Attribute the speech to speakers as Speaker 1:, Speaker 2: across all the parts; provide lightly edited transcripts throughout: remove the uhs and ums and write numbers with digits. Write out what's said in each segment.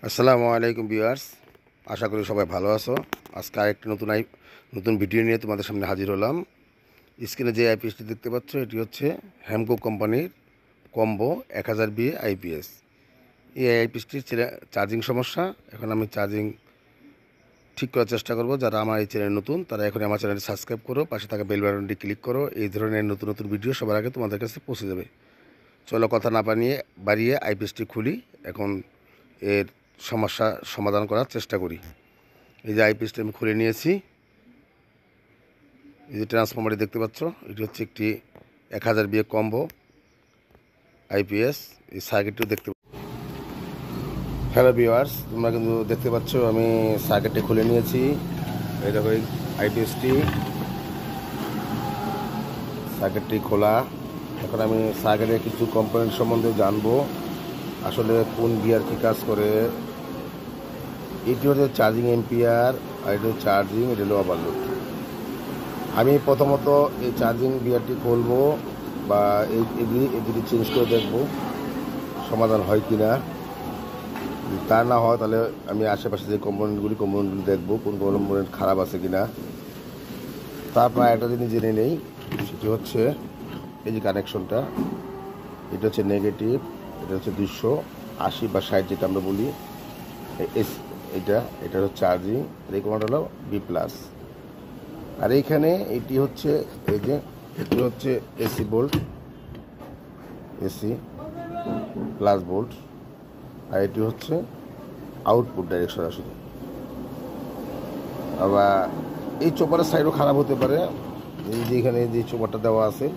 Speaker 1: আসসালামু আলাইকুম ভিউয়ার্স, আশা করি সবাই ভালো আছো। আজকে আরেকটি নতুন ভিডিও নিয়ে তোমাদের সামনে হাজির হলাম। স্ক্রিনে যে আইপিএসটি দেখতে পাচ্ছ এটি হচ্ছে হ্যামকো কোম্পানির কম্বো 1000 বিএ আইপিএস। এই আইপিএসটির চার্জিং সমস্যা, এখন আমি চার্জিং ঠিক করার চেষ্টা করব। যারা আমার এই চ্যানেল নতুন তারা এখন আমার চ্যানেলটি সাবস্ক্রাইব করো, পাশে থাকা বেল বাটনটি ক্লিক করো। এই ধরনের নতুন নতুন ভিডিও সবার আগে তোমাদের কাছে পৌঁছে যাবে। চলো কথা না বাড়িয়ে আইপিএসটি খুলি, এখন এর সমস্যা সমাধান করার চেষ্টা করি। এই যে আইপিএসটি আমি খুলে নিয়েছি। এই যে ট্রান্সফরমারটি দেখতে পাচ্ছ, এটি হচ্ছে একটি 1000 বিএ কম্বো আইপিএস। এই সার্কিটটিও দেখতে। হ্যালো ভিউয়ার্স, তোমরা কিন্তু দেখতে পাচ্ছ আমি সার্কিটটি খুলে নিয়েছি। এই দেখো আইপিএসটি সার্কিটটি খোলা। এখন আমি সার্কিটের কিছু কম্পোনেন্ট সম্বন্ধে জানবো, আসলে কোন গিয়ার কী কাজ করে। এটি হচ্ছে চার্জিং এম্পিয়ার, আর এটি হচ্ছে চার্জিং, এটি হলো ওভারলোড। আমি প্রথমত এই চার্জিং গিয়ারটি খুলবো বা এগুলি চেঞ্জ করে দেখবো সমাধান হয় কি না। তা না হয় তাহলে আমি আশেপাশে যে কম্পোনেন্টগুলি দেখবো কোন কম্পোনেন্ট খারাপ আছে কি না। তারপর একটা জিনিস জেনে নেই, সেটি হচ্ছে এই যে কানেকশনটা, এটা হচ্ছে নেগেটিভ, এটা হচ্ছে 280 বা 60 যেটা আমরা বলি। এটা হচ্ছে চার্জিং, রেকমেন্ড হলো বি প্লাস। আর এইখানে এটি হচ্ছে এই যে এটি হচ্ছে AC volt, AC plus volt, আর এটি হচ্ছে আউটপুট ডাইরেকশন আসলে। আবার এই চোপারের সাইডও খারাপ হতে পারে। এই যে এখানে যে চোপারটা দেওয়া আছে,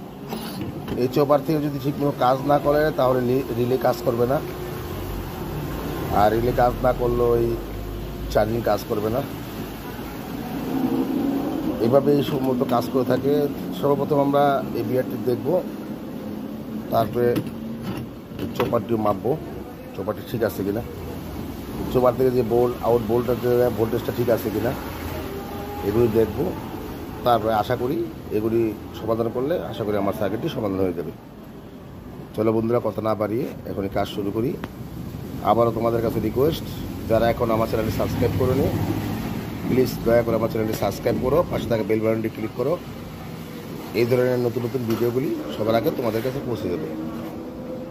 Speaker 1: এই চোপার থেকে যদি ঠিকমতো কাজ না করে তাহলে রিলে কাজ করবে না, আর রিলে কাজ না করলেও এই চার্জিং কাজ করবে না। এভাবে এই সমস্ত কাজ করে থাকে। সর্বপ্রথম আমরা এই বিয়ারটি দেখব, তারপরে চোপারটিও মাপবো, চোপারটি ঠিক আছে কিনা, চোপার থেকে যে আউট ভোল্টেজটা ঠিক আছে কিনা এগুলি দেখব। তারপরে আশা করি এগুলি সমাধান করলে আশা করি আমার সার্কিটটি সমাধান হয়ে যাবে। চলো বন্ধুরা, কথা না বাড়িয়ে এখনই কাজ শুরু করি। আবারও তোমাদের কাছে রিকোয়েস্ট, যারা এখন আমার চ্যানেলটি সাবস্ক্রাইব করোনি প্লিজ দয়া করে আমার চ্যানেলটি সাবস্ক্রাইব করো, পাশে থাকা বেল বাটনটি ক্লিক করো। এই ধরনের নতুন নতুন ভিডিওগুলি সবার আগে তোমাদের কাছে পৌঁছে যাবে।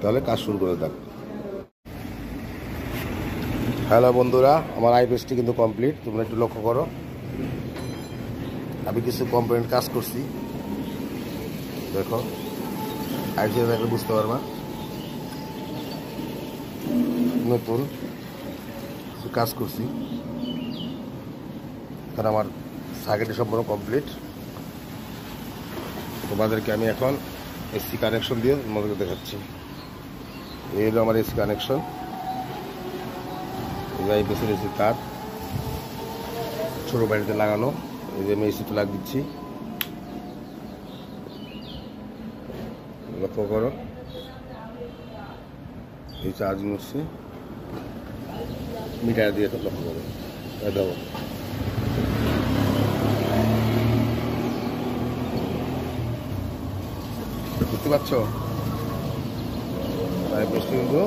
Speaker 1: তাহলে কাজ শুরু করে দাও। হ্যালো বন্ধুরা, আমার আইপিএসটি কিন্তু কমপ্লিট। তোমরা একটু লক্ষ্য করো, আমি কিছু কম্পোনেন্ট কাজ করছি, দেখো আইপিএস দেখলে বুঝতে পারবা। নতুন কাজ করছি, কারণ আমার সার্কিটটি সম্পূর্ণ কমপ্লিট। তোমাদেরকে আমি এখন এসি কানেকশন দিয়ে তোমাদেরকে দেখাচ্ছি। এই হলো আমার এসি কানেকশন, আইপিএসের এসি তার ছোটো বাড়িতে লাগানো। এই যে আমি এসিটা লাগ দিচ্ছি, লক্ষ্য করো এই চার্জিং হচ্ছে মিটার দিয়ে, লক্ষ্য করো দেখো বুঝতে পারছো। আইপিএসটি কিন্তু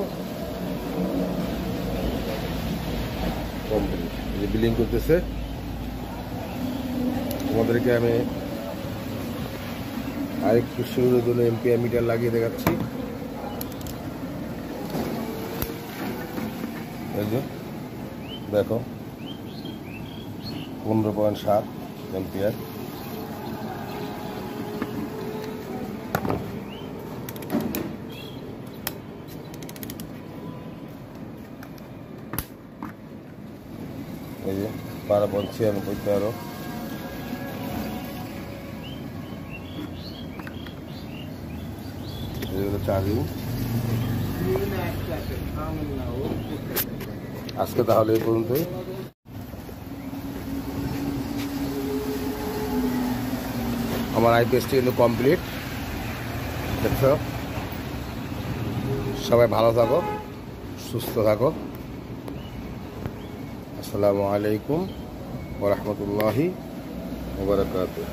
Speaker 1: কমপ্লিট, যে বিলিং করতেছে। তোমাদেরকে আমি আরেকটু শুরুর জন্য এম্পিয়ার মিটার লাগিয়ে দেখাচ্ছি। দেখো 15.7 এম্পিয়ার। এই যে 12.96 চার্জিং। আজকে তাহলে এই পর্যন্তই। আমার আইপিএসটি কিন্তু কমপ্লিট। দেখছো, সবাই ভালো থাকো, সুস্থ থাকো। আসসালামু আলাইকুম ওয়া রাহমাতুল্লাহি ওয়া বারাকাতুহু।